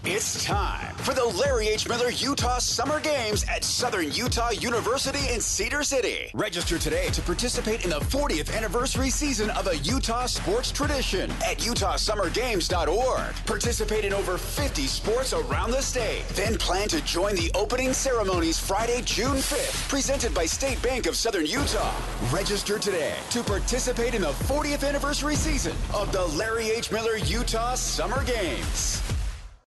It's time for the Larry H. Miller Utah Summer Games at Southern Utah University in Cedar City. Register today to participate in the 40th anniversary season of a Utah sports tradition at utahsummergames.org. Participate in over 50 sports around the state. Then plan to join the opening ceremonies Friday, June 5th, presented by State Bank of Southern Utah. Register today to participate in the 40th anniversary season of the Larry H. Miller Utah Summer Games.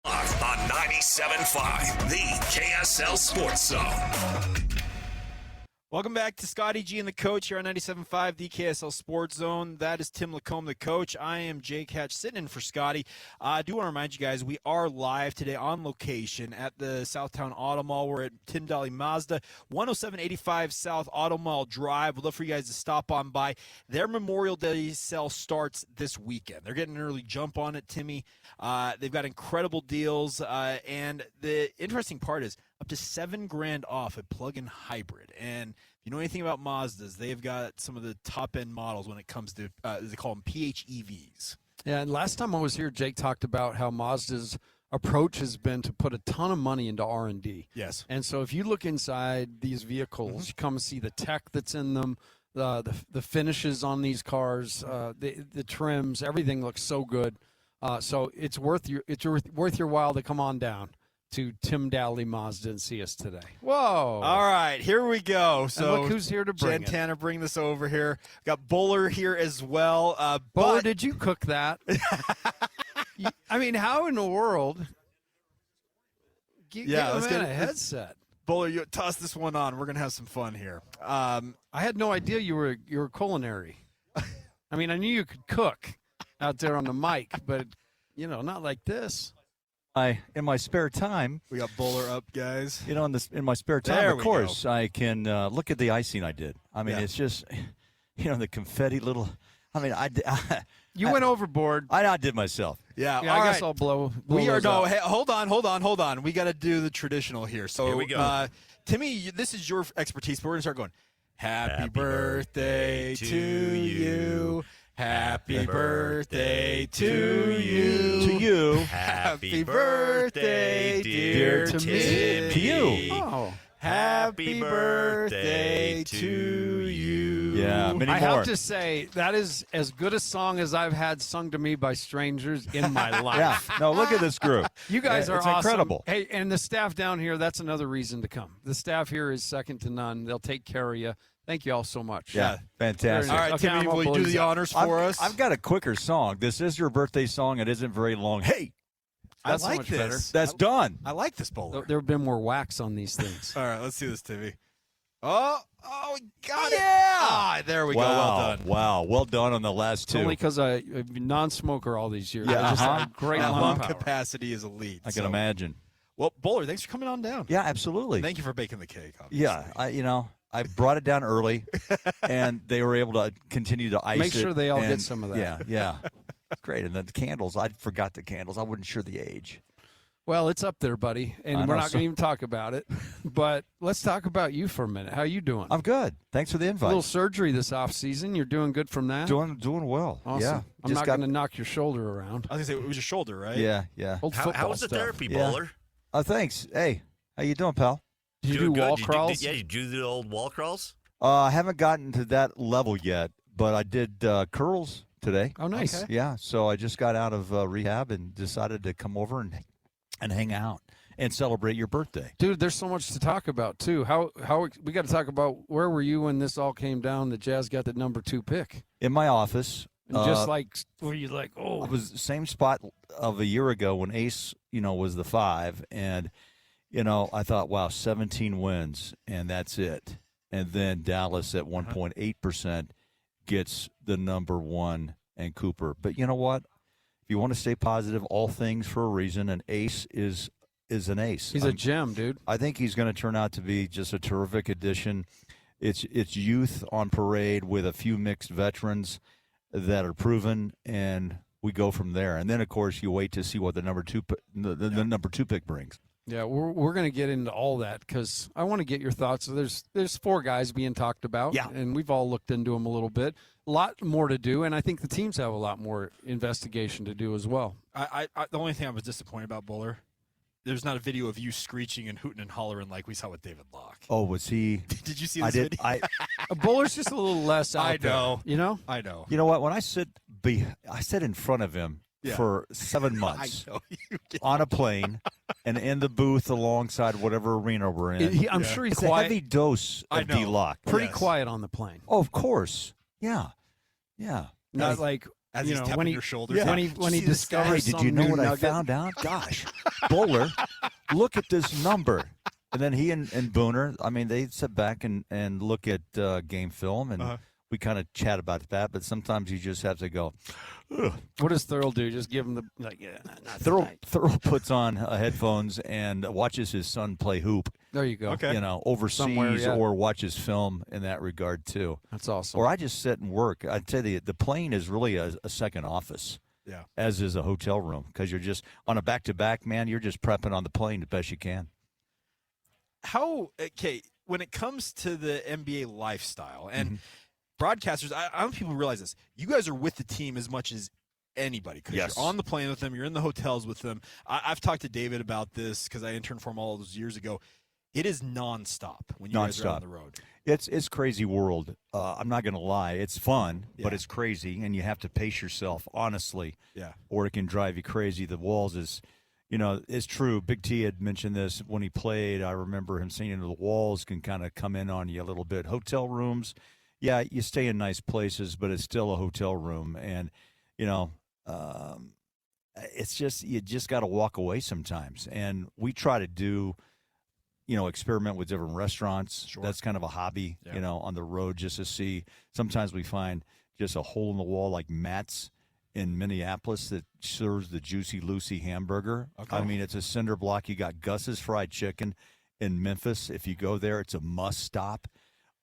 On 97.5, the KSL Sports Zone. Welcome back to Scotty G and the Coach here on 97.5, the KSL Sports Zone. That is Tim Lacombe, the coach. I am Jake Hatch, sitting in for Scotty. I do want to remind you guys, we are live today on location at the Southtown Auto Mall. We're at Dahle Mazda, 10785 South Auto Mall Drive. We'd love for you guys to stop on by. Their Memorial Day sale starts this weekend. They're getting an early jump on it, Timmy. They've got incredible deals, and the interesting part is up to $7,000 off a plug-in hybrid. And if you know anything about Mazdas, they've got some of the top-end models when it comes to, they call them PHEVs. Yeah, and last time I was here, Jake talked about how Mazda's approach has been to put a ton of money into R&D. Yes. And so if you look inside these vehicles, you come and see the tech that's in them, the finishes on these cars, the trims, everything looks so good. So it's worth your while to come on down to Tim Dahle Mazda and see us today. Whoa. All right, here we go. So and look who's here to bring Jen Tanner, bring this over here. Got Boler here as well. Boler, did you cook that? I mean, how in the world? Give let's him get a headset. Boler, you toss this one on. We're going to have some fun here. I had no idea you were culinary. I mean, I knew you could cook out there on the mic, but, not like this. In my spare time, we got Boler up, guys. In my spare time, of course, I can look at the icing I did. I mean, It's just, the confetti little. I mean, you went overboard. I did myself. Yeah, I guess I'll blow we are no. up. Hey, hold on. We got to do the traditional here. So here we go. Timmy, this is your expertise, but we're gonna start going. Happy birthday to you. Happy birthday to you. To you. Happy birthday, dear Timmy. To you. Oh. Happy birthday to you. Yeah, many I more. have to say, that is as good a song as I've had sung to me by strangers in my life. Yeah. No, look at this group. You guys are it's awesome. incredible. Hey, and the staff down here, that's another reason to come. The staff here is second to none. They'll take care of you. Thank you all so much. Yeah, fantastic. All right, Okay, Timmy, will you do the honors for us? I've got a quicker song. This is your birthday song. It isn't very long. Hey, That's I so like much this. better. that's done. I like this, Boler. There have been more wax on these things. All right, let's do this, Timmy. Oh, we got it. Yeah. There we go. Well done. Wow. Well done on the last It's two. only because I've been non-smoker all these years. Yeah, I just have great That lung lung power. capacity is elite. I can imagine. Well, Boler, thanks for coming on down. Yeah, absolutely. Thank you for baking the cake. Obviously. Yeah, I brought it down early, and they were able to continue to ice it. Make sure they all get some of that. Yeah. Great. And then the candles, I forgot the candles. I wasn't sure the age. Well, it's up there, buddy, and we're not going to even talk about it. But let's talk about you for a minute. How you doing? I'm good. Thanks for the A invite. little surgery this off season. You're doing good from that? Doing well. Awesome. Yeah. I'm not going to knock your shoulder around. I was going to say, it was your shoulder, right? Yeah. Old How football was the stuff. therapy, Yeah. Bowler? Thanks. Hey, how you doing, pal? Did you Doing do good? wall Did crawls? you do the old wall crawls? I haven't gotten to that level yet, but I did curls today. Oh, nice. Okay. Yeah, so I just got out of rehab and decided to come over and hang out and celebrate your birthday. Dude, there's so much to talk about, too. How we got to talk about where were you when this all came down, the Jazz got the number 2 pick? In my office. And just were you like, It was the same spot of a year ago when Ace, was the 5, and I thought, wow, 17 wins, and that's it. And then Dallas at 1.8% gets the number 1 and Cooper. But you know what? If you want to stay positive, all things for a reason, and Ace is an ace. He's a gem, dude. I think he's going to turn out to be just a terrific addition. It's youth on parade with a few mixed veterans that are proven, and we go from there. And then, of course, you wait to see what the number 2 number 2 pick brings. Yeah, we're going to get into all that because I want to get your thoughts. There's 4 guys being talked about, Yeah. and we've all looked into them a little bit. A lot more to do, and I think the teams have a lot more investigation to do as well. The only thing I was disappointed about, Boler, there's not a video of you screeching and hooting and hollering like we saw with David Locke. Oh, was he? Did you see this I did. video? Bowler's just a little less out I know. there, you know? I know. You know what? When I sit in front of him for 7 months I know. on a plane and in the booth alongside whatever arena we're in. I'm sure he's It's a quiet. heavy dose I of know. D-Lock. Pretty Yes. quiet on the plane. Oh, of course. Yeah. Not like As you he's know tapping when he your shoulders. when he See this discovers Hey, did some you know new what I nugget? found out? Gosh, Bowler, look at this number. And then he and Booner, I mean, they sit back and look at game film, and we kind of chat about that. But sometimes you just have to go. Ugh. What does Thurl do? Just give him the not Thurl puts on headphones and watches his son play hoop. There you go. Okay. Overseas Somewhere, yeah. or watches film in that regard too. That's awesome. Or I just sit and work. I'd say the plane is really a second office. Yeah. As is a hotel room, because you're just on a back-to-back, man. You're just prepping on the plane the best you can. When it comes to the NBA lifestyle and broadcasters, I don't think people realize this. You guys are with the team as much as anybody because Yes. you're on the plane with them. You're in the hotels with them. I've talked to David about this because I interned for him all those years ago. It is nonstop when you guys are on the road. It's crazy world. I'm not going to lie. It's fun, Yeah. but it's crazy, and you have to pace yourself, honestly, Yeah. or it can drive you crazy. The walls is, it's true. Big T had mentioned this when he played. I remember him saying the walls can kind of come in on you a little bit. Hotel rooms, yeah, you stay in nice places, but it's still a hotel room, and, it's just you just got to walk away sometimes. And we try to do experiment with different restaurants. Sure. That's kind of a hobby, Yeah. on the road just to see. Sometimes we find just a hole in the wall like Matt's in Minneapolis that serves the Juicy Lucy hamburger. Okay. I mean, it's a cinder block. You got Gus's Fried Chicken in Memphis. If you go there, it's a must stop.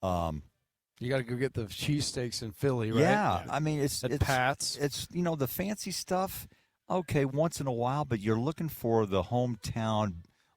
You got to go get the cheesesteaks in Philly, right? Yeah, I mean, it's Pat's. It's the fancy stuff. Okay, once in a while, but you're looking for the hometown.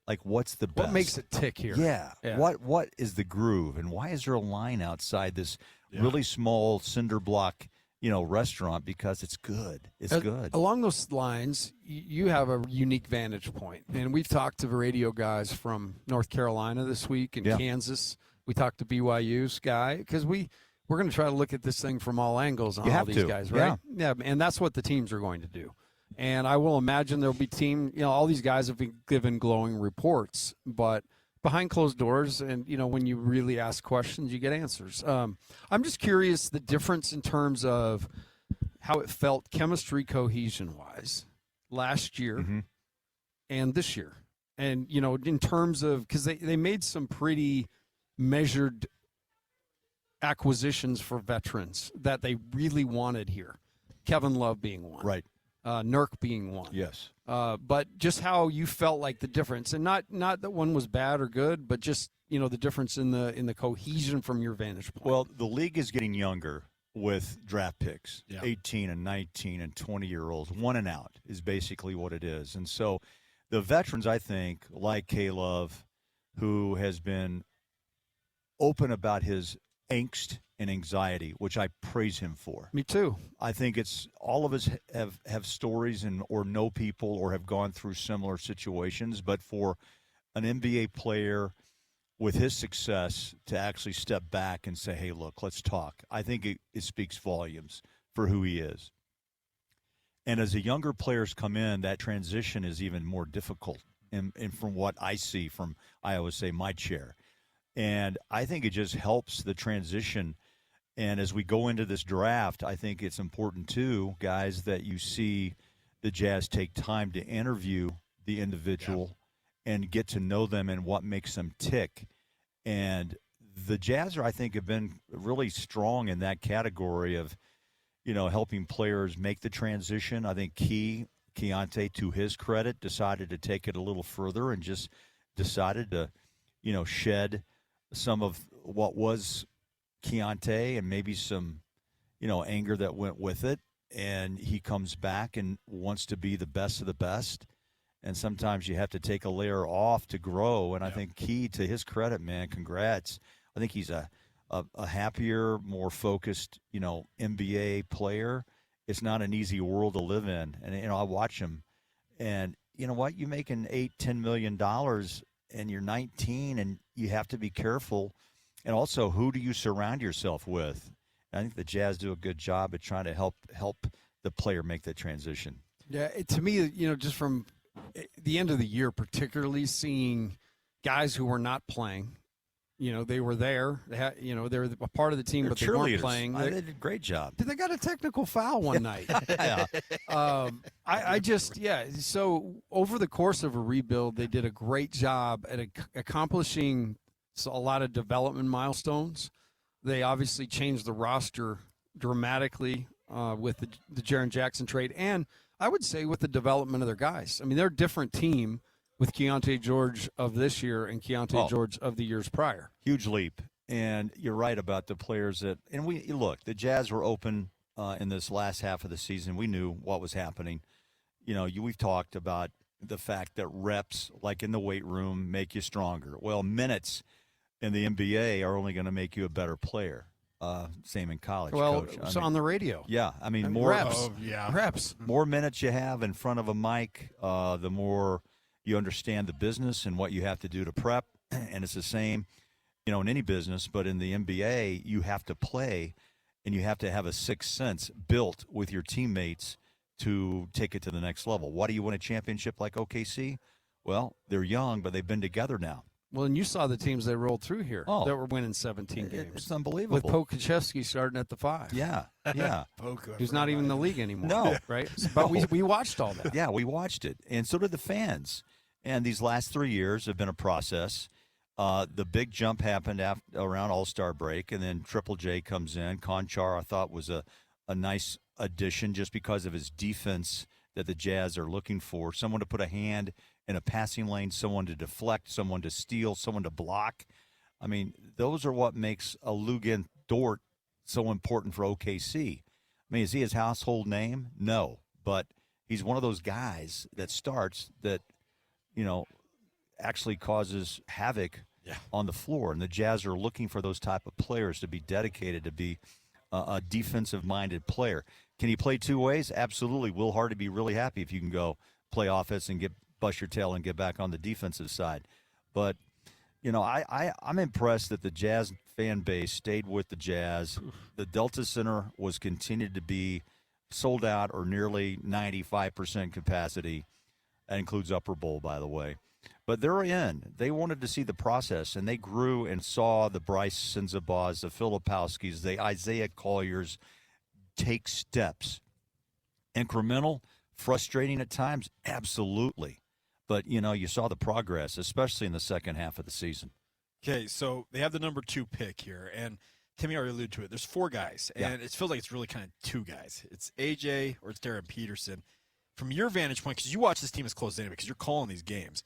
Like, what's the best? What makes it tick here? Yeah. Yeah. What is the groove, and why is there a line outside this really small cinder block, restaurant? Because it's good. It's good. Along those lines, you have a unique vantage point, and we've talked to the radio guys from North Carolina this week and Kansas. We talked to BYU's guy because we're going to try to look at this thing from all angles on You all have these to. guys, right? Yeah, and that's what the teams are going to do. And I will imagine there'll be all these guys have been given glowing reports, but behind closed doors and, when you really ask questions, you get answers. I'm just curious the difference in terms of how it felt chemistry cohesion-wise last year and this year. And, in terms of – because they made some pretty measured acquisitions for veterans that they really wanted here, Kevin Love being one. Right. Nurk being one. Yes. But just how you felt like the difference, and not that one was bad or good, but just the difference in the cohesion from your vantage point. Well, the league is getting younger with draft picks, Yeah. 18 and 19 and 20-year-olds. One and out is basically what it is. And so the veterans, I think, like K-Love, who has been open about his angst and anxiety, which I praise him for. Me too. I think it's all of us have stories or know people or have gone through similar situations, but for an NBA player with his success to actually step back and say, hey, look, let's talk, I think it speaks volumes for who he is. And as the younger players come in, that transition is even more difficult. And from what I see from, I always say, my chair. And I think it just helps the transition. And as we go into this draft, I think it's important, too, guys, that you see the Jazz take time to interview the individual and get to know them and what makes them tick. And the Jazz, I think, have been really strong in that category of, helping players make the transition. I think Keontae, to his credit, decided to take it a little further and just decided to, shed some of what was Keontae and maybe some, anger that went with it. And he comes back and wants to be the best of the best. And sometimes you have to take a layer off to grow. And I think Key, to his credit, man, congrats. I think he's a happier, more focused, NBA player. It's not an easy world to live in. And, I watch him, and you know what? You're making $8-10 million, and you're 19, and you have to be careful. And also, who do you surround yourself with? I think the Jazz do a good job at trying to help the player make that transition. Yeah, to me, just from the end of the year, particularly seeing guys who were not playing, they were there. They were a part of the team, but they weren't playing. They did a great job. They got a technical foul one night. Yeah. So over the course of a rebuild, they did a great job at accomplishing a lot of development milestones. They obviously changed the roster dramatically with the Jaren Jackson trade, and I would say with the development of their guys. I mean, they're a different team with Keontae George of this year and Keontae George of the years prior. Huge leap. And you're right about the players and the Jazz were open in this last half of the season. We knew what was happening. We've talked about the fact that reps, like in the weight room, make you stronger. Well, minutes in the NBA are only going to make you a better player. Same in college, Coach. On the radio. Yeah, I mean, more reps. Reps. More minutes you have in front of a mic, the more you understand the business and what you have to do to prep. And it's the same, in any business, but in the NBA, you have to play and you have to have a sixth sense built with your teammates to take it to the next level. Why do you win a championship like OKC? Well, they're young, but they've been together now. Well, and you saw the teams they rolled through here that were winning 17 games. It's unbelievable. With Pokachevsky starting at the 5. Yeah. Who's not even in the league anymore. No. Right? But we watched all that. Yeah, we watched it. And so did the fans. And these last 3 years have been a process. The big jump happened around All-Star break, and then Triple J comes in. Conchar, I thought, was a nice addition just because of his defense that the Jazz are looking for. Someone to put a hand in a passing lane, someone to deflect, someone to steal, someone to block. I mean, those are what makes a Lugan Dort so important for OKC. I mean, is he his household name? No. But he's one of those guys that starts that, actually causes havoc on the floor. And the Jazz are looking for those type of players to be dedicated, to be a defensive-minded player. Can he play two ways? Absolutely. Will Hardy be really happy if you can go play offense and bust your tail and get back on the defensive side. But, I'm impressed that the Jazz fan base stayed with the Jazz. The Delta Center was continued to be sold out or nearly 95% capacity. That includes Upper Bowl, by the way. But they're in. They wanted to see the process, and they grew and saw the Bryce Senzabahs, the Filipowskis, the Isaiah Colliers take steps. Incremental, frustrating at times, absolutely. But, you saw the progress, especially in the second half of the season. Okay, so they have the number 2 pick here, and Timmy already alluded to it. There's 4 guys, and it feels like it's really kind of 2 guys. It's AJ or it's Darren Peterson. From your vantage point, because you watch this team as close as anybody, because you're calling these games,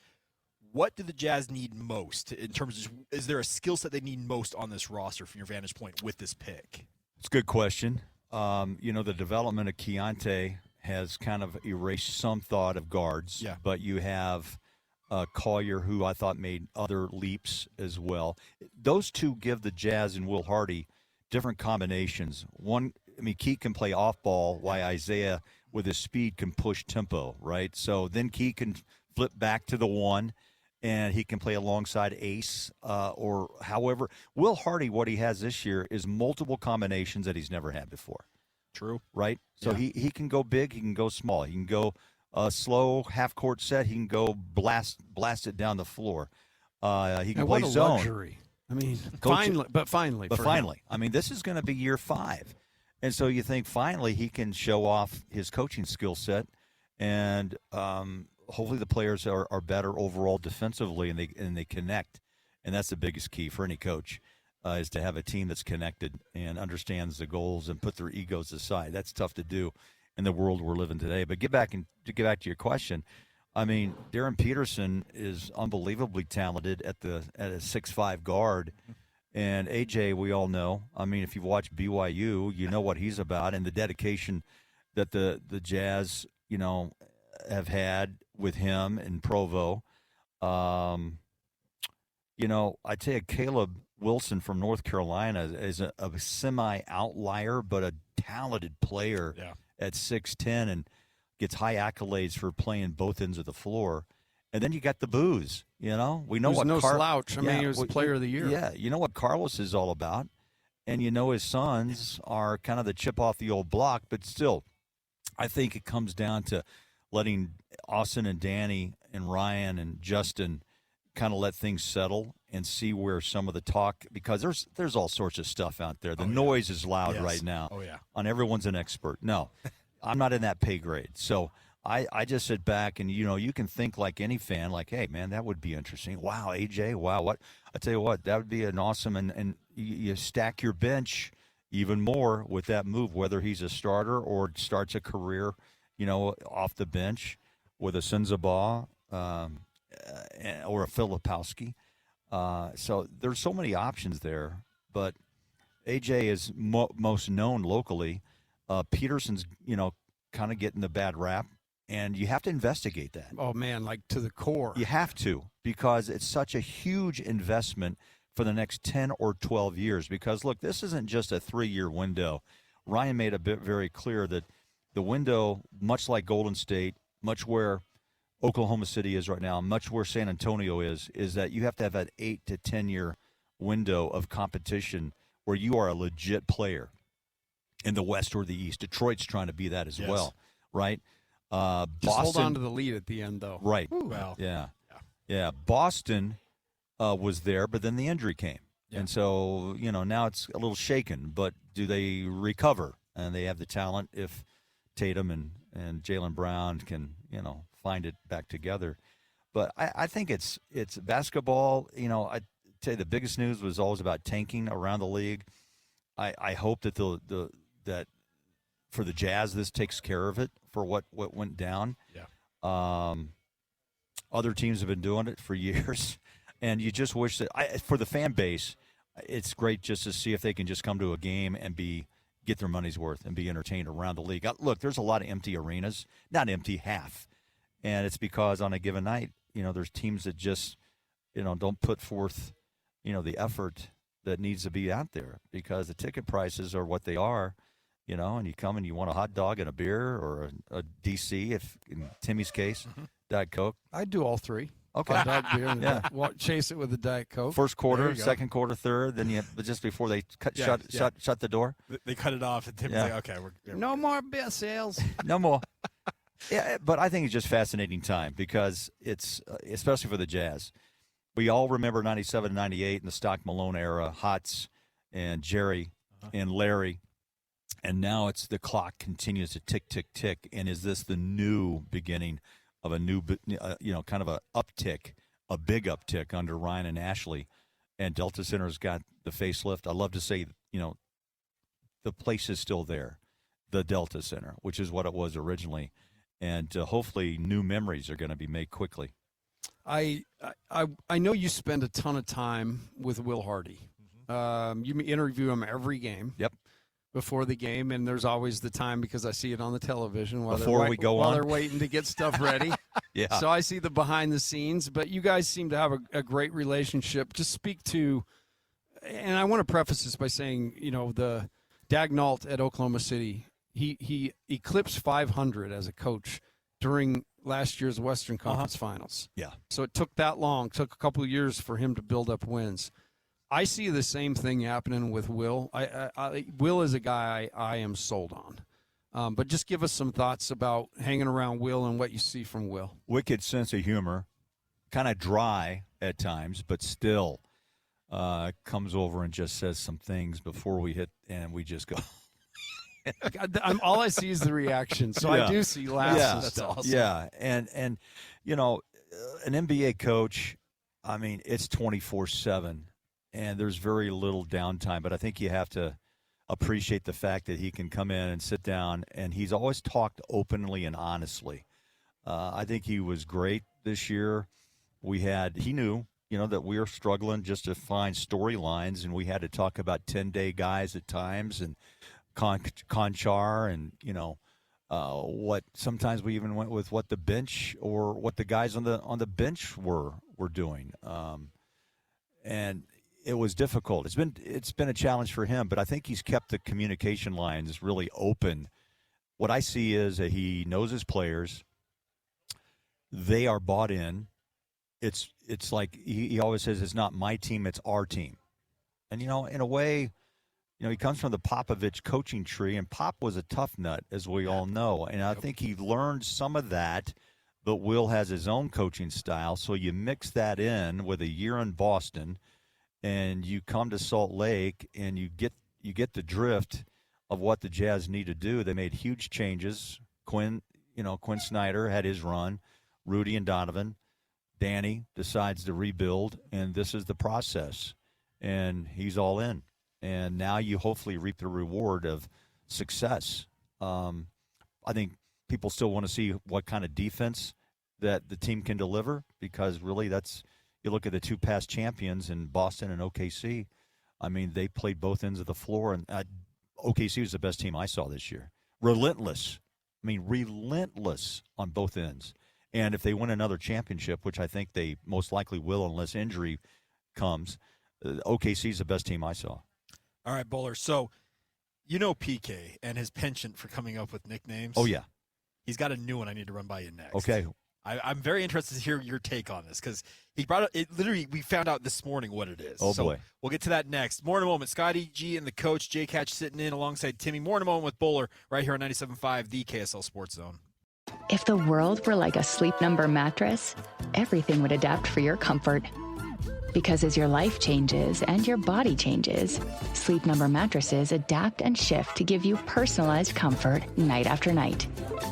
what do the Jazz need most in terms of is there a skill set they need most on this roster from your vantage point with this pick? It's a good question. The development of Keontae has kind of erased some thought of guards. Yeah. But you have Collier, who I thought made other leaps as well. Those two give the Jazz and Will Hardy different combinations. One, Key can play off ball, while Isaiah, with his speed, can push tempo, right? So then Key can flip back to the 1, and he can play alongside Ace or however. Will Hardy, what he has this year is multiple combinations that he's never had before. True. Right? So he can go big, he can go small. He can go slow, half-court set. He can go blast it down the floor. He can play what a zone. Luxury. I mean, Coach, finally. I mean, this is going to be year 5. And so you think finally he can show off his coaching skill set, and hopefully the players are better overall defensively, and they connect. And that's the biggest key for any coach, is to have a team that's connected and understands the goals and put their egos aside. That's tough to do in the world we're living today. But to get back to your question, I mean, Darren Peterson is unbelievably talented at a 6'5" guard. And AJ, we all know. I mean, if you've watched BYU, you know what he's about, and the dedication that the Jazz, have had with him and Provo. I tell you, Caleb Wilson from North Carolina is a semi-outlier, but a talented player at 6'10", and gets high accolades for playing both ends of the floor. And then you got the booze, We know what no slouch. I mean, he was player of the year. Yeah, you know what Carlos is all about. And his sons are kind of the chip off the old block. But still, I think it comes down to letting Austin and Danny and Ryan and Justin kind of let things settle and see where some of the talk, because there's all sorts of stuff out there. The noise is loud right now. Oh, yeah. On everyone's an expert. No, I'm not in that pay grade. So I just sit back and, you can think like any fan, like, hey, man, that would be interesting. Wow, AJ, wow. What? I tell you what, that would be an awesome, and you stack your bench even more with that move, whether he's a starter or starts a career, off the bench with a Senzabaugh or a Filipowski. So there's so many options there, but AJ is most known locally. Peterson's, kind of getting the bad rap, and you have to investigate that. Oh, man, like to the core. You have to, because it's such a huge investment for the next 10 or 12 years. Because, look, this isn't just a 3-year window. Ryan made a bit very clear that the window, much like Golden State, much where Oklahoma City is right now, much where San Antonio is that you have to have an 8 to 10-year window of competition where you are a legit player in the West or the East. Detroit's trying to be that as well, right? Just Boston, hold on to the lead at the end, though. right? Well, Yeah. Boston was there, but then the injury came, and so now it's a little shaken. But do they recover? And they have the talent if Tatum and Jaylen Brown can find it back together. But I think it's basketball. I tell you, the biggest news was always about tanking around the league. I hope that that for the Jazz, this takes care of it for what went down. Yeah. Other teams have been doing it for years, and you just wish that for the fan base, it's great just to see if they can just come to a game and get their money's worth and be entertained around the league. Look, there's a lot of empty arenas, not empty, half, and it's because on a given night, there's teams that just don't put forth the effort that needs to be out there because the ticket prices are what they are. And you come and you want a hot dog and a beer or a DC, if in Timmy's case, Diet Coke. I'd do all three. Okay. Hot dog, beer, and chase it with a Diet Coke. First quarter, second quarter, third, then but just before they shut the door. They cut it off, and Timmy's like, okay, we're no more beer sales. No more. Yeah, but I think it's just fascinating time because it's, especially for the Jazz. We all remember 97, 98 in the Stock Malone era, Hots and Jerry and Larry. And now it's the clock continues to tick, tick, tick. And is this the new beginning of a new, kind of a uptick, a big uptick under Ryan and Ashley? And Delta Center's got the facelift. I love to say, the place is still there, the Delta Center, which is what it was originally. And hopefully new memories are going to be made quickly. I know you spend a ton of time with Will Hardy. You interview him every game. Yep. Before the game, and there's always the time because I see it on the television while they're waiting to get stuff ready. Yeah. So I see the behind the scenes, but you guys seem to have a great relationship. Just speak to, and I want to preface this by saying, the Dagnalt at Oklahoma City, he eclipsed 500 as a coach during last year's Western Conference Finals. Yeah. So it took that long, took a couple of years for him to build up wins. I see the same thing happening with Will. Will is a guy I am sold on. But just give us some thoughts about hanging around Will and what you see from Will. Wicked sense of humor, kind of dry at times, but still comes over and just says some things before we hit, and we just go. All I see is the reaction, so I do see laughs and that's stuff. Awesome. Yeah, and an NBA coach, I mean, it's 24/7. And there's very little downtime, but I think you have to appreciate the fact that he can come in and sit down, and he's always talked openly and honestly. I think he was great this year. He knew, that we were struggling just to find storylines, and we had to talk about 10-day guys at times and Conchar and, what sometimes we even went with what the bench or what the guys on the bench were doing. And it was difficult. It's been a challenge for him, but I think he's kept the communication lines really open what I see is that he knows his players. They are bought in. It's like he always says, it's not my team, it's our team. And, in a way, he comes from the Popovich coaching tree, and Pop was a tough nut, as we all know. And I think he learned some of that, but Will has his own coaching style. So you mix that in with a year in Boston, and you come to Salt Lake, and you get the drift of what the Jazz need to do. They made huge changes. Quinn Snyder had his run. Rudy and Donovan. Danny decides to rebuild, and this is the process. And he's all in. And now you hopefully reap the reward of success. I think people still want to see what kind of defense that the team can deliver, because really you look at the two past champions in Boston and OKC. I mean, they played both ends of the floor, and OKC was the best team I saw this year. Relentless. I mean, relentless on both ends. And if they win another championship, which I think they most likely will unless injury comes, OKC is the best team I saw. All right, Bowler. So, PK and his penchant for coming up with nicknames. Oh, yeah. He's got a new one I need to run by you next. Okay. I'm very interested to hear your take on this, because he brought it. Literally, we found out this morning what it is. Oh, so boy. We'll get to that next. More in a moment. Scotty G and the coach, Jake Hatch, sitting in alongside Timmy. More in a moment with Bowler right here on 97.5, the KSL Sports Zone. If the world were like a Sleep Number mattress, everything would adapt for your comfort. Because as your life changes and your body changes, Sleep Number mattresses adapt and shift to give you personalized comfort night after night.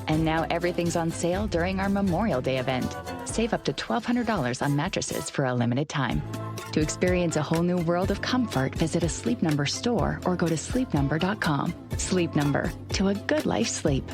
And now everything's on sale during our Memorial Day event. Save up to $1,200 on mattresses for a limited time. To experience a whole new world of comfort, visit a Sleep Number store or go to sleepnumber.com. Sleep Number, to a good life sleep.